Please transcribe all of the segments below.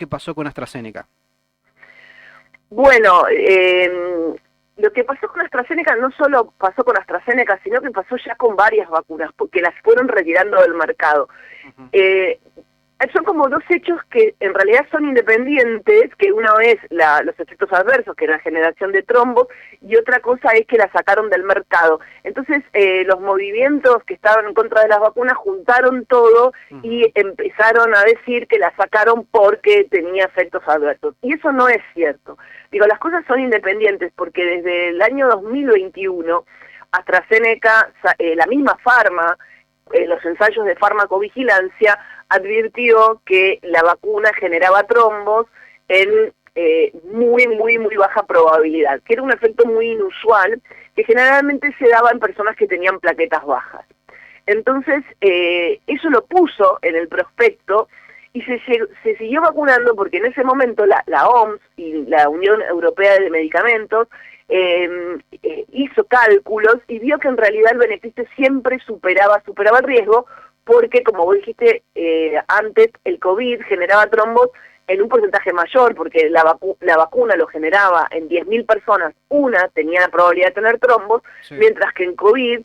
¿Qué pasó con AstraZeneca? Bueno, lo que pasó con AstraZeneca no solo pasó con AstraZeneca, sino que pasó ya con varias vacunas, porque las fueron retirando del mercado. Ujú. Eh, Son como dos hechos que en realidad son independientes, que uno es los efectos adversos, que es la generación de trombos, y otra cosa es que la sacaron del mercado. Entonces, los movimientos que estaban en contra de las vacunas juntaron todo y Ujú. empezaron a decir que la sacaron porque tenía efectos adversos. Y eso no es cierto. Digo, las cosas son independientes porque desde el año 2021, AstraZeneca, la misma Pharma, los ensayos de farmacovigilancia, advirtió que la vacuna generaba trombos en muy baja probabilidad, que era un efecto muy inusual, que generalmente se daba en personas que tenían plaquetas bajas. Entonces, eso lo puso en el prospecto y se siguió vacunando porque en ese momento la OMS y la Unión Europea de Medicamentos hizo cálculos y vio que en realidad el beneficio siempre superaba el riesgo, porque como vos dijiste antes, el COVID generaba trombos en un porcentaje mayor, porque la vacuna lo generaba en 10.000 personas, una tenía la probabilidad de tener trombos, Sí. mientras que en COVID,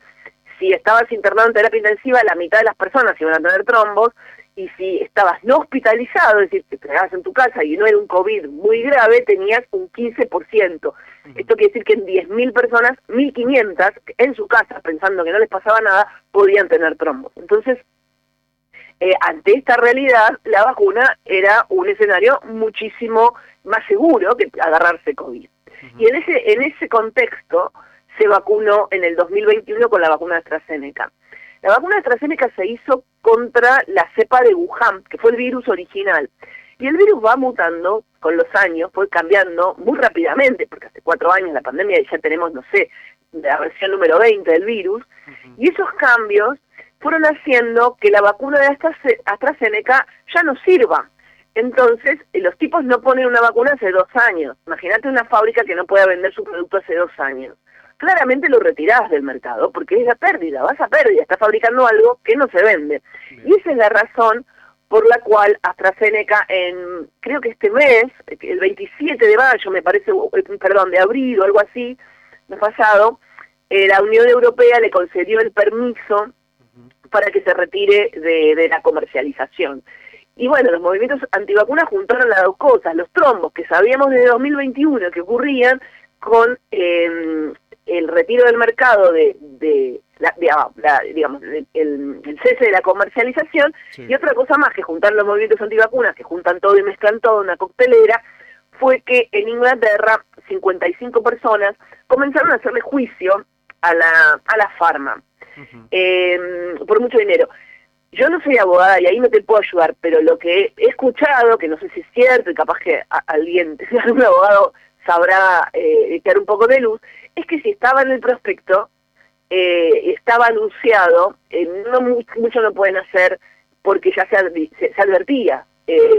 si estabas internado en terapia intensiva, la mitad de las personas iban a tener trombos, y si estabas no hospitalizado, es decir, que te quedabas en tu casa y no era un COVID muy grave, tenías un 15%. Ujú. Esto quiere decir que en 10.000 personas, 1.500 en su casa, pensando que no les pasaba nada, podían tener trombos. Entonces, ante esta realidad, la vacuna era un escenario muchísimo más seguro que agarrarse COVID. Ujú. Y en ese contexto se vacunó en el 2021 con la vacuna de AstraZeneca. La vacuna de AstraZeneca se hizo contra la cepa de Wuhan, que fue el virus original. Y el virus va mutando con los años, fue cambiando muy rápidamente, porque hace 4 años la pandemia y ya tenemos, no sé, la versión número 20 del virus. Ujú. Y esos cambios fueron haciendo que la vacuna de AstraZeneca ya no sirva. Entonces, los tipos no ponen una vacuna hace 2 años. Imagínate una fábrica que no pueda vender su producto hace 2 años. Claramente lo retirás del mercado, porque es la pérdida, vas a pérdida, estás fabricando algo que no se vende. Bien. Y esa es la razón por la cual AstraZeneca creo que este mes, el 27 de mayo, me parece, perdón, de abril o algo así, no pasado, la Unión Europea le concedió el permiso Ujú. para que se retire de la comercialización. Y bueno, los movimientos antivacunas juntaron las dos cosas, los trombos que sabíamos desde 2021 que ocurrían con el retiro del mercado digamos, el cese de la comercialización, Sí. y otra cosa más que juntaron los movimientos antivacunas, que juntan todo y mezclan todo, una coctelera, fue que en Inglaterra 55 personas comenzaron a hacerle juicio a la Pharma Ujú. por mucho dinero. Yo no soy abogada y ahí no te puedo ayudar, pero lo que he escuchado, que no sé si es cierto y capaz que alguien, algún abogado sabrá echar un poco de luz, es que si estaba en el prospecto, estaba anunciado, mucho no pueden hacer porque ya se advertía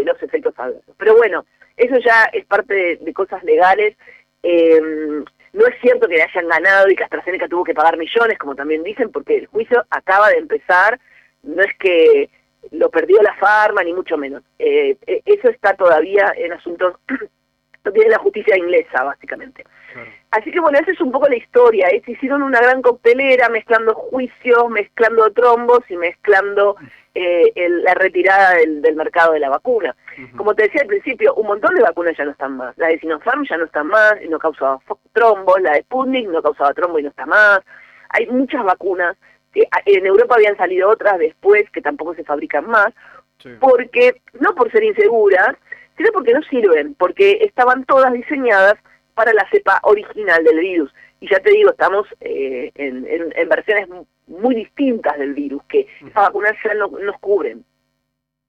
los efectos adversos. Pero bueno, eso ya es parte de cosas legales. eh, no es cierto que le hayan ganado y que AstraZeneca tuvo que pagar millones, como también dicen, porque el juicio acaba de empezar, no es que lo perdió la Pharma, ni mucho menos. Eso está todavía en asuntos, lo tiene la justicia inglesa, básicamente. Claro. Así que bueno, esa es un poco la historia. Se hicieron una gran coctelera mezclando juicios, mezclando trombos y mezclando la retirada del mercado de la vacuna. Ujú. Como te decía al principio, un montón de vacunas ya no están más. La de Sinopharm ya no está más, y no causaba trombos. La de Sputnik no causaba trombo y no está más. Hay muchas vacunas. En Europa habían salido otras después que tampoco se fabrican más, Sí. porque no por ser inseguras, sino porque no sirven, porque estaban todas diseñadas para la cepa original del virus. Y ya te digo, estamos en versiones muy distintas del virus, que Ujú. esas vacunas ya no nos cubren.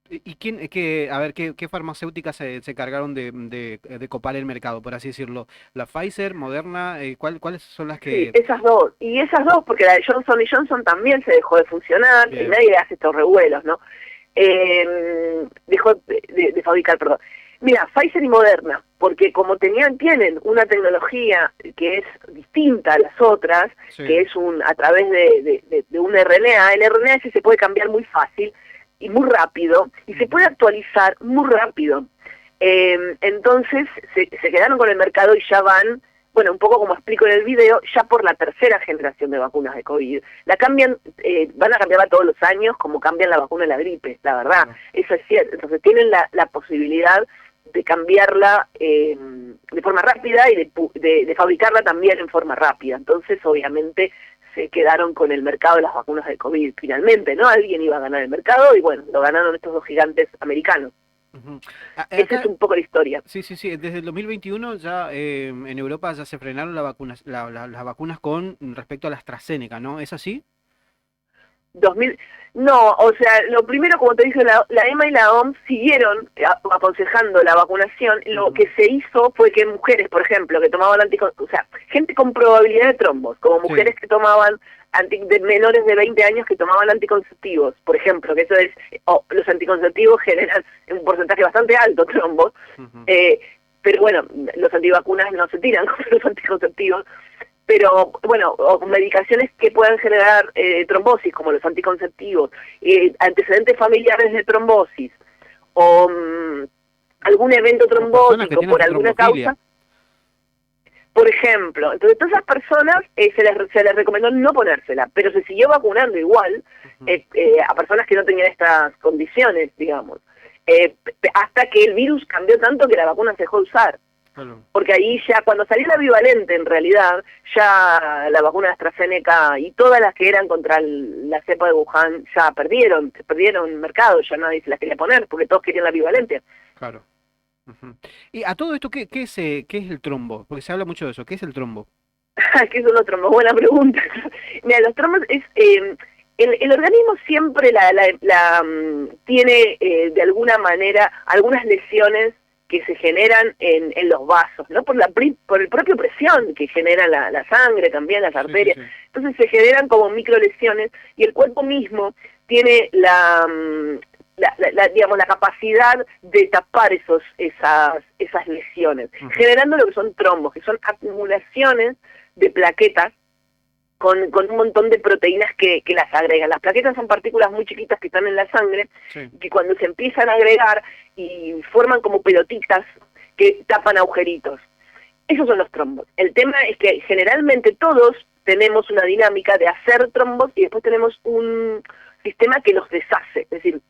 ¿Y a ver, qué farmacéuticas se cargaron de copar el mercado, por así decirlo? ¿La Pfizer, Moderna? ¿Cuáles son las Sí, que...? esas dos. Y esas dos, porque la de Johnson Johnson también se dejó de funcionar, y Bien. nadie hace estos revuelos, ¿no? Dejó de fabricar, perdón. Mira, Pfizer y Moderna, porque como tienen una tecnología que es distinta a las otras, Sí. que es a través de un RNA, el RNA ese se puede cambiar muy fácil y muy rápido, y se Ujú. puede actualizar muy rápido. Entonces se quedaron con el mercado y ya van, bueno, un poco como explico en el video, ya por la tercera generación de vacunas de COVID. La cambian, van a cambiarla todos los años como cambian la vacuna de la gripe, la verdad, Claro. eso es cierto. Entonces tienen la posibilidad de cambiarla de forma rápida y de fabricarla también en forma rápida. Entonces, obviamente, se quedaron con el mercado de las vacunas de COVID finalmente, ¿no? Alguien iba a ganar el mercado y bueno, lo ganaron estos dos gigantes americanos. Ujú. Esa es Acá, un poco la historia. sí, sí, sí, desde el 2021 ya en Europa ya se frenaron las vacunas con respecto a la AstraZeneca, ¿no? ¿Es así? 2000, no, o sea, lo primero, como te dije, la EMA y la OMS siguieron aconsejando la vacunación. Lo Ujú. que se hizo fue que mujeres, por ejemplo, que tomaban o sea, gente con probabilidad de trombos, como Sí, mujeres que tomaban de menores de 20 años que tomaban anticonceptivos, por ejemplo, que eso es, los anticonceptivos generan un porcentaje bastante alto trombos, ujú, eh, pero bueno, los antivacunas no se tiran con los anticonceptivos, pero bueno, o medicaciones que puedan generar trombosis, como los anticonceptivos, antecedentes familiares de trombosis, o algún evento o personas que trombótico tienen por alguna trombofilia. causa, por ejemplo. Entonces, todas esas personas se les recomendó no ponérsela, pero se siguió vacunando igual Ujú, a personas que no tenían estas condiciones, digamos, hasta que el virus cambió tanto que la vacuna se dejó de usar. claro. Porque ahí ya, cuando salió la bivalente, en realidad, ya la vacuna de AstraZeneca y todas las que eran contra la cepa de Wuhan ya perdieron mercado, ya nadie se las quería poner, porque todos querían la bivalente. Claro. Ujú. Y a todo esto, ¿qué es el trombo? Porque se habla mucho de eso. ¿Qué es el trombo? ¿Qué son los trombos? Buena pregunta. Mira, los trombos es... el organismo siempre tiene de alguna manera algunas lesiones que se generan en los vasos, ¿no? Por el propio presión que genera la sangre, también las Sí, sí, arterias. sí. Entonces se generan como micro lesiones y el cuerpo mismo tiene digamos, la capacidad de tapar esas lesiones, Ujú, generando lo que son trombos, que son acumulaciones de plaquetas con un montón de proteínas que las agregan. Las plaquetas son partículas muy chiquitas que están en la sangre, sí. que cuando se empiezan a agregar y forman como pelotitas que tapan agujeritos. Esos son los trombos. El tema es que generalmente todos tenemos una dinámica de hacer trombos y después tenemos un sistema que los deshace. Es decir,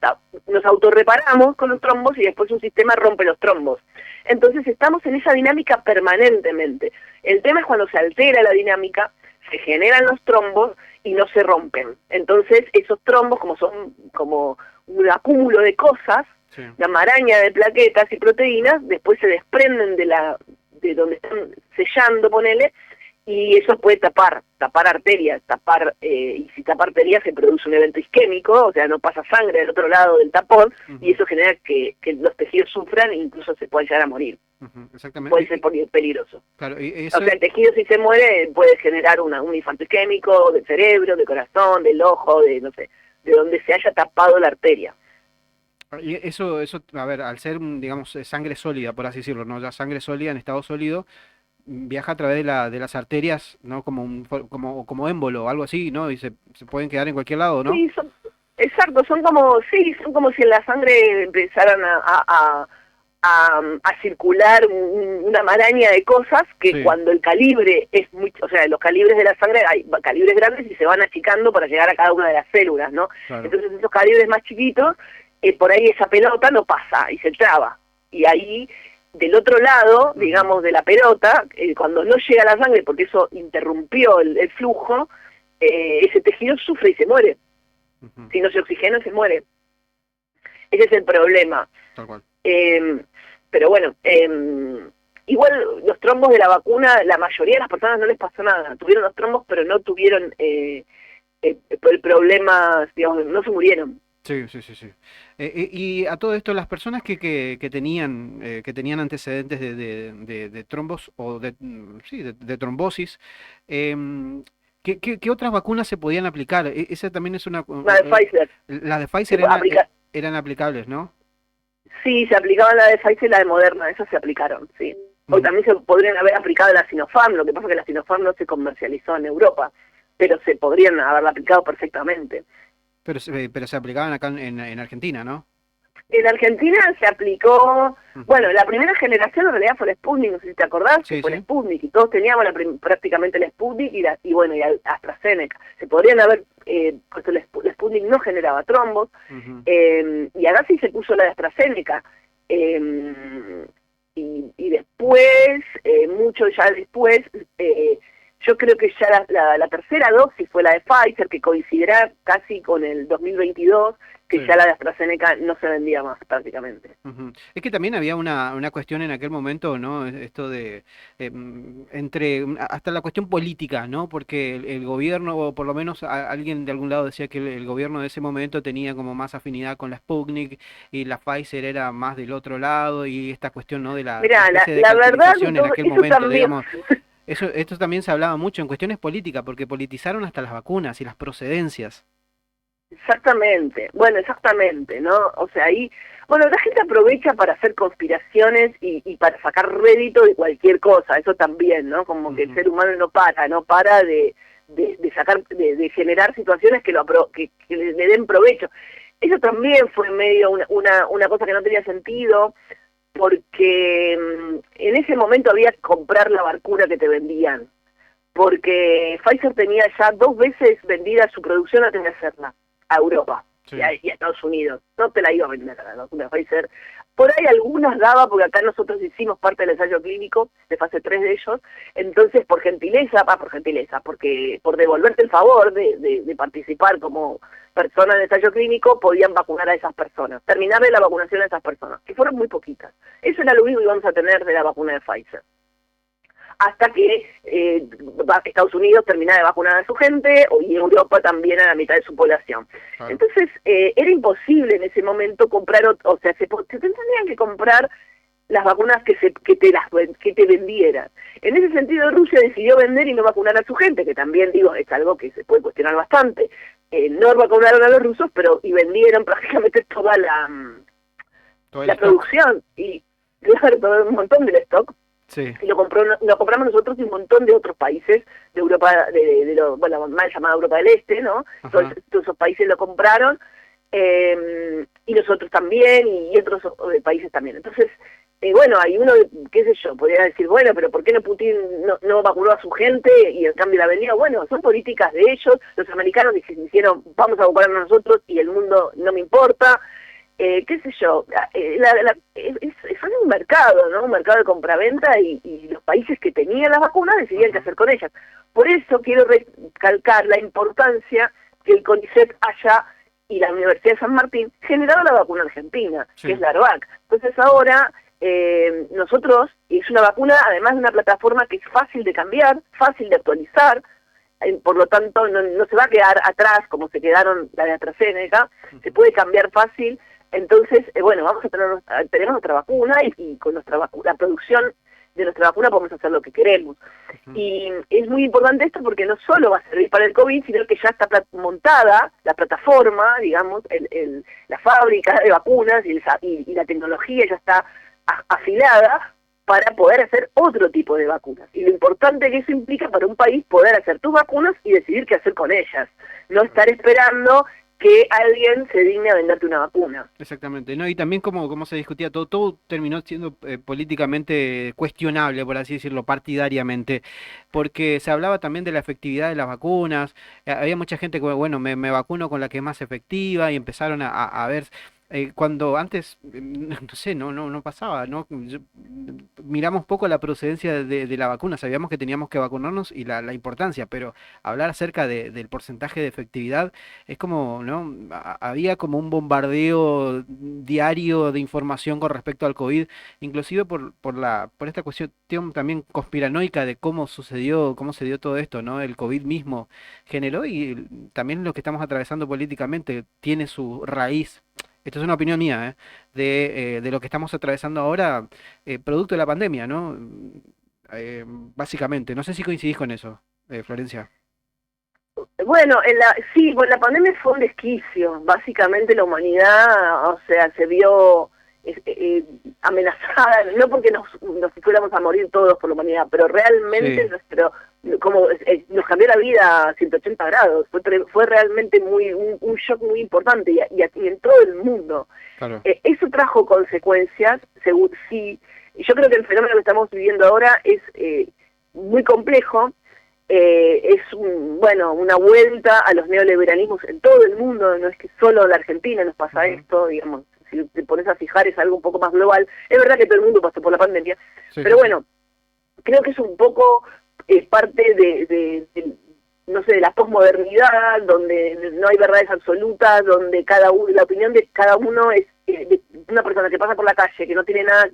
nos autorreparamos con los trombos y después un sistema rompe los trombos. Entonces estamos en esa dinámica permanentemente. El tema es cuando se altera la dinámica, se generan los trombos y no se rompen. Entonces esos trombos, como son como un acúmulo de cosas, Sí. la maraña de plaquetas y proteínas, después se desprenden de donde están sellando, ponele, y eso puede tapar arterias, y si tapa arterias se produce un evento isquémico, o sea, no pasa sangre del otro lado del tapón, y Ujú, eso genera que los tejidos sufran e incluso se pueden llegar a morir. ujú, exactamente. Puede ser peligroso. Claro, y O eso, sea, el tejido si se muere puede generar un infarto isquémico del cerebro, del corazón, del ojo, de no sé, de donde se haya tapado la arteria. eso, a ver, al ser, digamos, sangre sólida, por así decirlo, ¿no? Ya sangre sólida en estado sólido, viaja a través de las arterias, ¿no? Como émbolo o algo así, ¿no? Y se pueden quedar en cualquier lado, ¿no? Sí, exacto, son como si en la sangre empezaran a circular una maraña de cosas que Sí, cuando el calibre es muy, o sea, los calibres de la sangre hay calibres grandes y se van achicando para llegar a cada una de las células, ¿no? claro. Entonces esos calibres más chiquitos, por ahí esa pelota no pasa y se traba. Y ahí, del otro lado, Ujú, digamos, de la pelota, cuando no llega la sangre, porque eso interrumpió el flujo, ese tejido sufre y se muere. ujú, Si no se oxigena, se muere. Ese es el problema. tal cual. Eh, pero bueno, igual los trombos de la vacuna, la mayoría de las personas no les pasó nada. Tuvieron los trombos, pero no tuvieron el problema, digamos, no se murieron. Sí, sí, sí, sí. Y a todo esto, las personas que tenían antecedentes de trombos o sí, de trombosis, ¿qué otras vacunas se podían aplicar? Esa también es La de Pfizer. las de Se Pfizer aplica, eran aplicables, ¿no? sí, se aplicaban la de Pfizer y la de Moderna, esas se aplicaron, sí. Hoy Mm, también se podrían haber aplicado la Sinopharm, lo que pasa es que la Sinopharm no se comercializó en Europa, pero se podrían haberla aplicado perfectamente. pero se aplicaban acá en Argentina, ¿no? En Argentina se aplicó, Ujú. bueno, la primera generación en realidad fue el Sputnik, no sé si te acordás, que Sí, fue el sí. Sputnik, y todos teníamos prácticamente el Sputnik y bueno, y AstraZeneca. Se podrían haber, puesto el Sputnik no generaba trombos, Ujú. y acá sí se puso la de AstraZeneca. Eh, y después, mucho ya después, yo creo que ya la tercera dosis fue la de Pfizer, que coincidirá casi con el 2022, que Sí. ya la de AstraZeneca no se vendía más prácticamente. Ujú. Es que también había una cuestión en aquel momento, ¿no? Esto de, hasta la cuestión política, ¿no? Porque el gobierno, o por lo menos alguien de algún lado decía que el gobierno de ese momento tenía como más afinidad con la Sputnik y la Pfizer era más del otro lado y esta cuestión, ¿no? De la Mira, especie de la verdad de cartelización en todo, aquel eso momento, también, digamos. Esto también se hablaba mucho en cuestiones políticas, porque politizaron hasta las vacunas y las procedencias. exactamente, bueno, exactamente, ¿no? O sea, ahí, bueno, la gente aprovecha para hacer conspiraciones y para sacar rédito de cualquier cosa, eso también, ¿no? Como que el Ujú. ser humano no para de sacar, de generar situaciones que le den provecho. Eso también fue medio una cosa que no tenía sentido, porque en ese momento había que comprar la vacuna que te vendían, porque Pfizer tenía ya 2 veces vendida su producción antes de hacerla a Europa Sí. y a Estados Unidos. No te la iba a vender a la vacuna Pfizer. Por ahí algunas daba, porque acá nosotros hicimos parte del ensayo clínico de fase 3 de ellos, entonces por gentileza, porque por devolverte el favor de participar como persona de ensayo clínico, podían vacunar a esas personas, terminarle la vacunación a esas personas, que fueron muy poquitas. Eso era lo único que íbamos a tener de la vacuna de Pfizer hasta que Estados Unidos termina de vacunar a su gente y Europa también a la mitad de su población. Claro. Entonces, era imposible en ese momento comprar, o sea, se tendrían que comprar las vacunas que te vendieran. En ese sentido, Rusia decidió vender y no vacunar a su gente, que también, digo, es algo que se puede cuestionar bastante. No vacunaron a los rusos, pero y vendieron prácticamente toda Todo el la stock. producción y, claro, todo un montón del stock Sí. y lo compramos nosotros y un montón de otros países de Europa, bueno, mal llamada Europa del Este, ¿no? Ajá. Todos esos países lo compraron, y nosotros también, y otros países también. Entonces, bueno, hay uno, qué sé yo, podría decir, bueno, pero ¿por qué no Putin no vacunó a su gente y en cambio la vendió? Bueno, son políticas de ellos, los americanos dijeron, vamos a vacunarnos nosotros y el mundo no me importa, qué sé yo, es un mercado, ¿no? Un mercado de compraventa y los países que tenían las vacunas decidían qué Ajá. hacer con ellas. Por eso quiero recalcar la importancia que el CONICET haya y la Universidad de San Martín generado la vacuna argentina, que es Sí. la ARVAC. Entonces ahora nosotros, es una vacuna además de una plataforma que es fácil de cambiar, fácil de actualizar, por lo tanto no se va a quedar atrás como se quedaron la de AstraZeneca, se Ujú. puede cambiar fácil. Entonces, bueno, tenemos nuestra vacuna y con la producción de nuestra vacuna podemos hacer lo que queremos. Ujú. Y es muy importante esto porque no solo va a servir para el COVID, sino que ya está montada la plataforma, digamos, la fábrica de vacunas y la tecnología ya está afilada para poder hacer otro tipo de vacunas. Y lo importante que eso implica para un país poder hacer tus vacunas y decidir qué hacer con ellas. No estar esperando que alguien se digne a venderte una vacuna. Exactamente, ¿no? Y también como se discutía todo terminó siendo políticamente cuestionable, por así decirlo, partidariamente, porque se hablaba también de la efectividad de las vacunas, había mucha gente que, bueno, me vacuno con la que es más efectiva y empezaron a ver, cuando antes, no sé, no pasaba, ¿no? Miramos poco la procedencia de la vacuna, sabíamos que teníamos que vacunarnos y la importancia, pero hablar acerca del porcentaje de efectividad es como, ¿no? Había como un bombardeo diario de información con respecto al COVID, inclusive por esta cuestión también conspiranoica de cómo se dio todo esto, ¿no? El COVID mismo generó y también lo que estamos atravesando políticamente tiene su raíz. Esto es una opinión mía, ¿eh? De lo que estamos atravesando ahora, producto de la pandemia, ¿no? Básicamente, no sé si coincidís con eso, Florencia. Bueno, sí, bueno, la pandemia fue un desquicio. Básicamente la humanidad, o sea, se vio amenazada, no porque nos fuéramos a morir todos por la humanidad, pero realmente Sí. como nos cambió la vida a 180 grados, fue realmente un shock muy importante y en todo el mundo. Claro. Eso trajo consecuencias, sí, y yo creo que el fenómeno que estamos viviendo ahora es muy complejo, es una vuelta a los neoliberalismos en todo el mundo, no es que solo en la Argentina nos pasa esto, digamos, si te pones a fijar es algo un poco más global, es verdad que todo el mundo pasó por la pandemia, Sí, pero sí, bueno, creo que es un poco parte no sé, de la posmodernidad, donde no hay verdades absolutas, donde la opinión de cada uno es de una persona que pasa por la calle, que no tiene nada,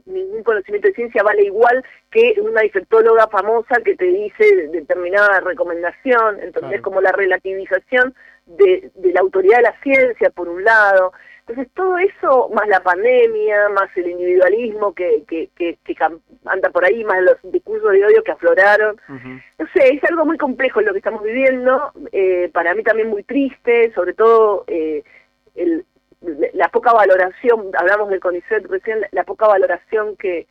ningún conocimiento de ciencia, vale igual que una infectóloga famosa que te dice determinada recomendación. Entonces, claro. como la relativización de la autoridad de la ciencia, por un lado. Entonces, todo eso, más la pandemia, más el individualismo que anda por ahí, más los discursos de odio que afloraron. Ujú. No sé, es algo muy complejo lo que estamos viviendo, para mí también muy triste, sobre todo la poca valoración, hablamos del CONICET recién, la poca valoración que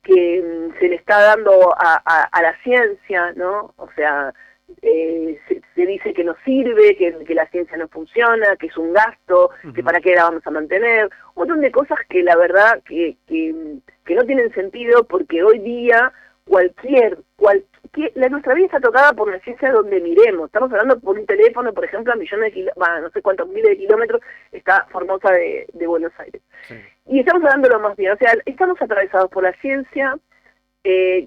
se le está dando a la ciencia, ¿no? O sea, se dice que no sirve, que la ciencia no funciona, que es un gasto, que para qué la vamos a mantener, un montón de cosas que la verdad que no tienen sentido, porque hoy día nuestra vida está tocada por la ciencia donde miremos. Estamos hablando por un teléfono, por ejemplo, a millones de kilómetros, no sé cuántos miles de kilómetros está Formosa de Buenos Aires. Sí. Y estamos hablando lo más bien, o sea, estamos atravesados por la ciencia,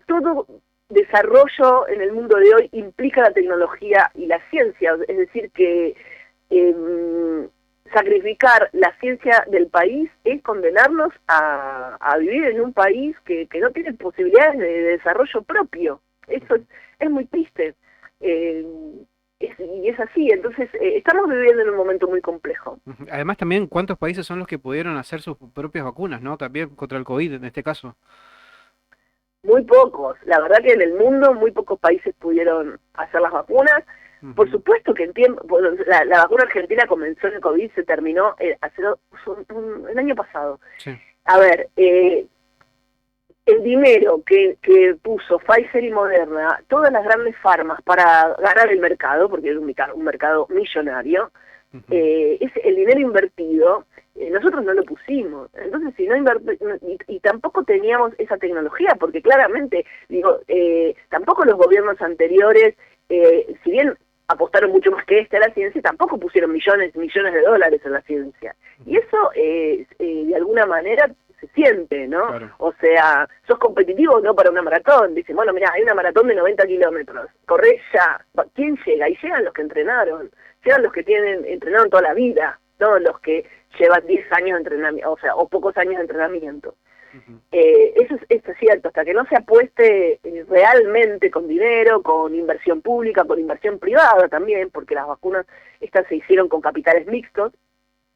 todo desarrollo en el mundo de hoy implica la tecnología y la ciencia, es decir, que sacrificar la ciencia del país es condenarnos a vivir en un país que no tiene posibilidades de desarrollo propio. Eso es muy triste. Y es así, entonces estamos viviendo en un momento muy complejo. Ujú. Además también, ¿cuántos países son los que pudieron hacer sus propias vacunas, ¿no? También contra el COVID en este caso. Muy pocos, la verdad que en el mundo muy pocos países pudieron hacer las vacunas. Por Ujú. supuesto que bueno, la vacuna argentina comenzó en el COVID, se terminó el año pasado. Sí. A ver, el dinero que puso Pfizer y Moderna, todas las grandes farmas para ganar el mercado, porque es un mercado millonario, Ujú. es el dinero invertido, nosotros no lo pusimos. Entonces, si no y tampoco teníamos esa tecnología, porque claramente, digo, tampoco los gobiernos anteriores, si bien apostaron mucho más que a la ciencia, tampoco pusieron millones y millones de dólares en la ciencia. Y Ujú. eso, de alguna manera, se siente, ¿no? Claro. O sea, sos competitivo no para una maratón. Dicen, bueno, mira, hay una maratón de 90 kilómetros, corre ya. ¿Quién llega? Y llegan los que entrenaron, llegan los que entrenaron toda la vida, no los que llevan 10 años de entrenamiento, o sea, o pocos años de entrenamiento. Ujú. Eso es cierto, hasta que no se apueste realmente con dinero, con inversión pública, con inversión privada también, porque las vacunas estas se hicieron con capitales mixtos.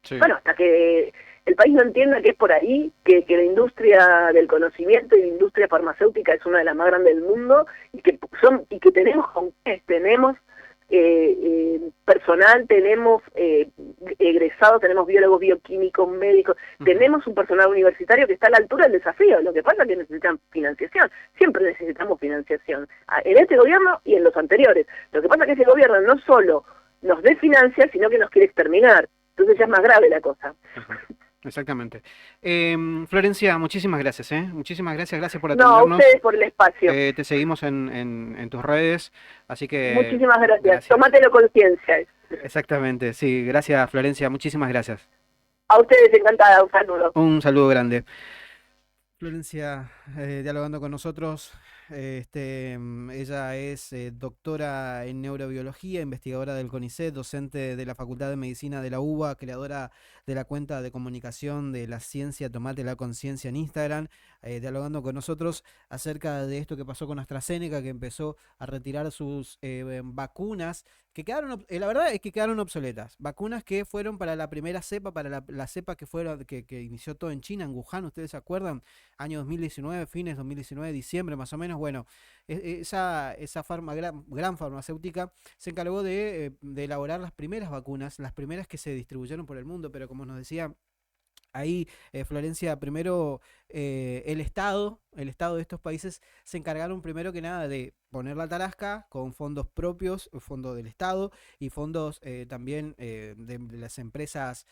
Sí. Bueno, hasta que el país no entienda que es por ahí, que la industria del conocimiento y la industria farmacéutica es una de las más grandes del mundo y que tenemos con qué, tenemos personal, tenemos egresados, tenemos biólogos, bioquímicos, médicos, Ujú. tenemos un personal universitario que está a la altura del desafío. Lo que pasa es que necesitan financiación, siempre necesitamos financiación, en este gobierno y en los anteriores. Lo que pasa es que ese gobierno no solo nos desfinancia, sino que nos quiere exterminar. Entonces ya es más grave la cosa. Ujú. Exactamente. Florencia, muchísimas gracias, ¿eh? Muchísimas gracias, gracias por No, a atendernos. ustedes por el espacio. Te seguimos en tus redes, así que Muchísimas gracias. gracias. Tómatelo con ciencia. Exactamente, sí, gracias Florencia, muchísimas gracias. A ustedes encantada, un saludo. Un saludo grande. Florencia, dialogando con nosotros. Ella es doctora en neurobiología, investigadora del CONICET, docente de la Facultad de Medicina de la UBA, creadora de la cuenta de comunicación de la ciencia Tomate la Conciencia en Instagram, dialogando con nosotros acerca de esto que pasó con AstraZeneca, que empezó a retirar sus vacunas, que quedaron, la verdad es que quedaron obsoletas. Vacunas que fueron para la primera cepa, para la cepa que inició todo en China, en Wuhan, ¿ustedes se acuerdan? Año 2019, fines 2019, diciembre más o menos. Bueno, esa gran farmacéutica se encargó de elaborar las primeras vacunas, las primeras que se distribuyeron por el mundo, pero como nos decía ahí, Florencia, primero el Estado de estos países se encargaron primero que nada de poner la tarasca con fondos propios, fondos del Estado y fondos también de las empresas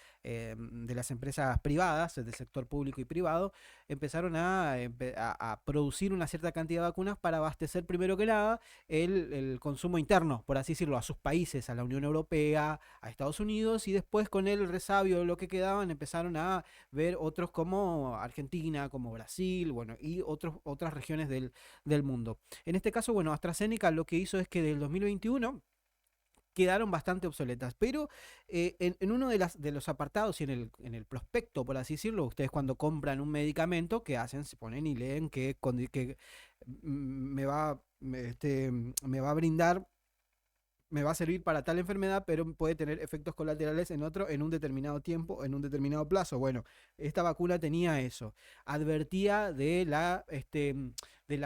privadas, del sector público y privado, empezaron a producir una cierta cantidad de vacunas para abastecer primero que nada el consumo interno, por así decirlo, a sus países, a la Unión Europea, a Estados Unidos, y después con el resabio de lo que quedaban empezaron a ver otros como Argentina, como Brasil, bueno, y otras regiones del mundo. En este caso, bueno, AstraZeneca lo que hizo es que del 2021 quedaron bastante obsoletas. Pero en uno de los apartados y en el prospecto, por así decirlo, ustedes cuando compran un medicamento, ¿qué hacen? Se ponen y leen que me va a brindar, me va a servir para tal enfermedad, pero puede tener efectos colaterales en otro en un determinado tiempo, en un determinado plazo. Bueno, esta vacuna tenía eso. Advertía de la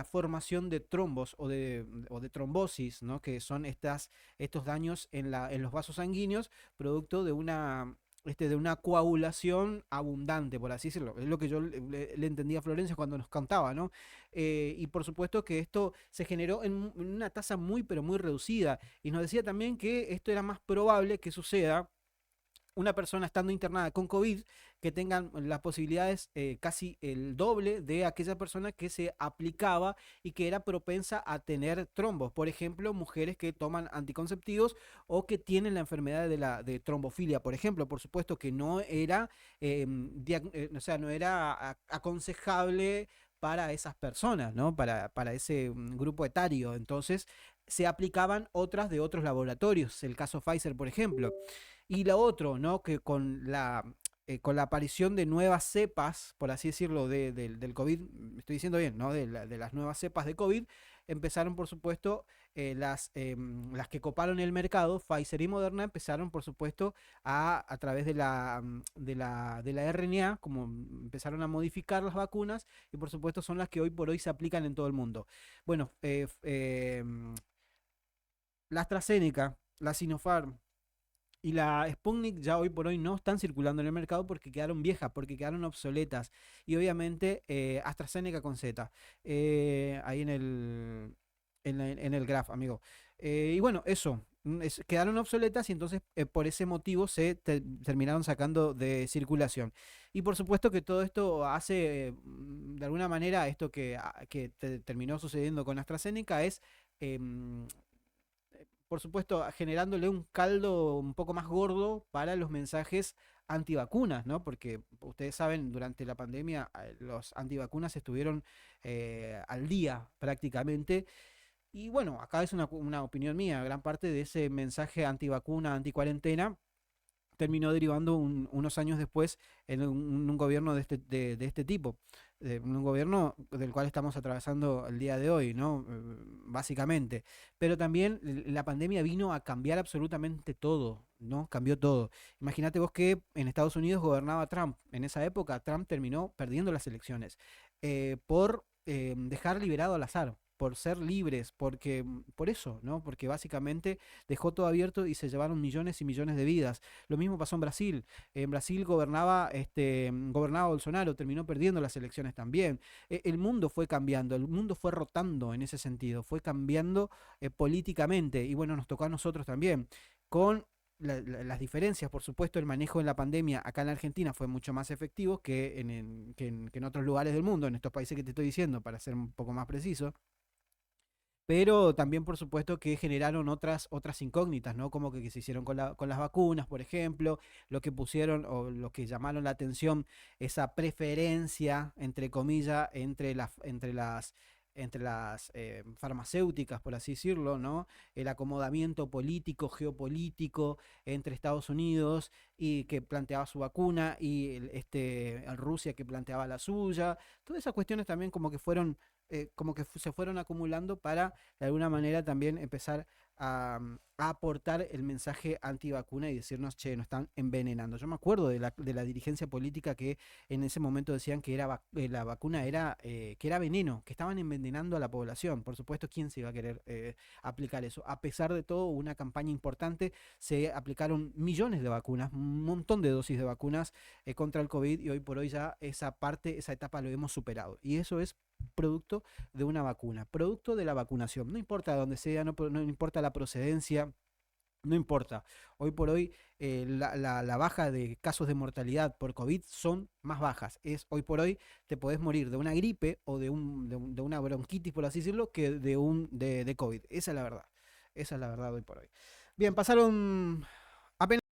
formación de trombos o de trombosis, ¿no? Que son estos daños en los vasos sanguíneos, producto de una coagulación abundante, por así decirlo. Es lo que yo le entendía a Florencia cuando nos contaba, ¿no? Y por supuesto que esto se generó en una tasa muy, pero muy reducida. Y nos decía también que esto era más probable que suceda una persona estando internada con COVID, que tengan las posibilidades casi el doble de aquella persona que se aplicaba y que era propensa a tener trombos. Por ejemplo, mujeres que toman anticonceptivos o que tienen la enfermedad de trombofilia, por ejemplo. Por supuesto que no era, o sea, no era aconsejable para esas personas, ¿no? Para ese grupo etario. Entonces, se aplicaban otras de otros laboratorios, el caso Pfizer, por ejemplo. Y lo otro, ¿no? Que con la aparición de nuevas cepas, por así decirlo, del COVID, me estoy diciendo bien, ¿no? De las nuevas cepas de COVID, empezaron, por supuesto, las que coparon el mercado, Pfizer y Moderna, empezaron, por supuesto, a través de la RNA, como empezaron a modificar las vacunas, y por supuesto son las que hoy por hoy se aplican en todo el mundo. Bueno, la AstraZeneca, la Sinopharm, y la Sputnik ya hoy por hoy no están circulando en el mercado porque quedaron viejas, porque quedaron obsoletas. Y obviamente AstraZeneca con Z. Ahí en el graph, amigo. Y bueno, eso. Quedaron obsoletas y entonces por ese motivo se terminaron sacando de circulación. Y por supuesto que todo esto hace, de alguna manera, esto que terminó sucediendo con AstraZeneca es em, por supuesto, generándole un caldo un poco más gordo para los mensajes antivacunas, ¿no? Porque ustedes saben, durante la pandemia los antivacunas estuvieron al día prácticamente. Y bueno, acá es una opinión mía, gran parte de ese mensaje antivacuna, anticuarentena, terminó derivando unos años después en un gobierno de este tipo, un gobierno del cual estamos atravesando el día de hoy, ¿no? Básicamente. Pero también la pandemia vino a cambiar absolutamente todo, ¿no? Cambió todo. Imagínate vos que en Estados Unidos gobernaba Trump. En esa época Trump terminó perdiendo las elecciones por dejar liberado al azar, por ser libres, por eso, ¿no? Porque básicamente dejó todo abierto y se llevaron millones y millones de vidas. Lo mismo pasó en Brasil. En Brasil gobernaba Bolsonaro, terminó perdiendo las elecciones también. El mundo fue cambiando, el mundo fue rotando en ese sentido, fue cambiando políticamente y bueno, nos tocó a nosotros también. Con las diferencias, por supuesto, el manejo de la pandemia acá en la Argentina fue mucho más efectivo que en otros lugares del mundo, en estos países que te estoy diciendo, para ser un poco más preciso. Pero también, por supuesto, que generaron otras incógnitas, ¿no? Como que se hicieron con las vacunas, por ejemplo, lo que pusieron o lo que llamaron la atención, esa preferencia, entre comillas, entre las farmacéuticas, por así decirlo, ¿no? El acomodamiento político, geopolítico entre Estados Unidos y que planteaba su vacuna y el Rusia que planteaba la suya. Todas esas cuestiones también como que se fueron acumulando para de alguna manera también empezar a aportar el mensaje antivacuna y decirnos, che, nos están envenenando. Yo me acuerdo de la dirigencia política que en ese momento decían que la vacuna que era veneno, que estaban envenenando a la población. Por supuesto, ¿quién se iba a querer aplicar eso? A pesar de todo, una campaña importante, se aplicaron millones de vacunas, un montón de dosis de vacunas contra el COVID y hoy por hoy ya esa parte, esa etapa lo hemos superado. Y eso es producto de una vacuna, producto de la vacunación. No importa de dónde sea, no importa la procedencia. No importa, hoy por hoy la baja de casos de mortalidad por COVID son más bajas. Hoy por hoy te podés morir de una gripe o de una bronquitis, por así decirlo, que de COVID. Esa es la verdad. Esa es la verdad hoy por hoy. Bien, pasaron apenas